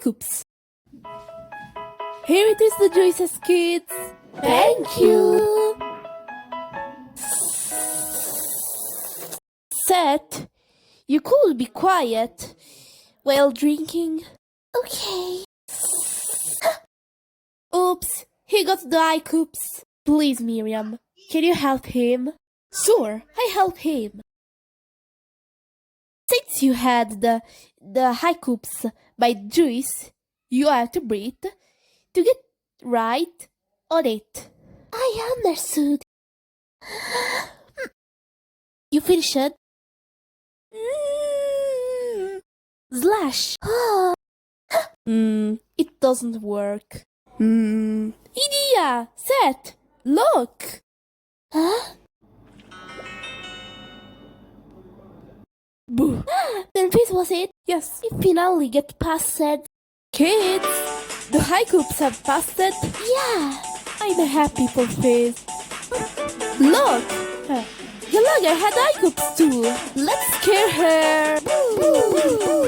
Hiccups. Here it is, the Joyce's kids. Thank you. Seth, you could be quiet while drinking. Okay. Oops, he got the Hiccups. Please, Miriam, can you help him? Sure, I help him. Since you had the Hiccups by Joyce, you have to breathe to get right on it. I understood. You finished? Slash. It doesn't work. Idea! Seth, look! Huh? Boo. Then this was it. Yes. It finally get passed. Kids, the Hiccups have passed it. Yeah. I'm happy for this. Look! Gallagher had Hiccups too. Let's scare her. Boo, boo, boo.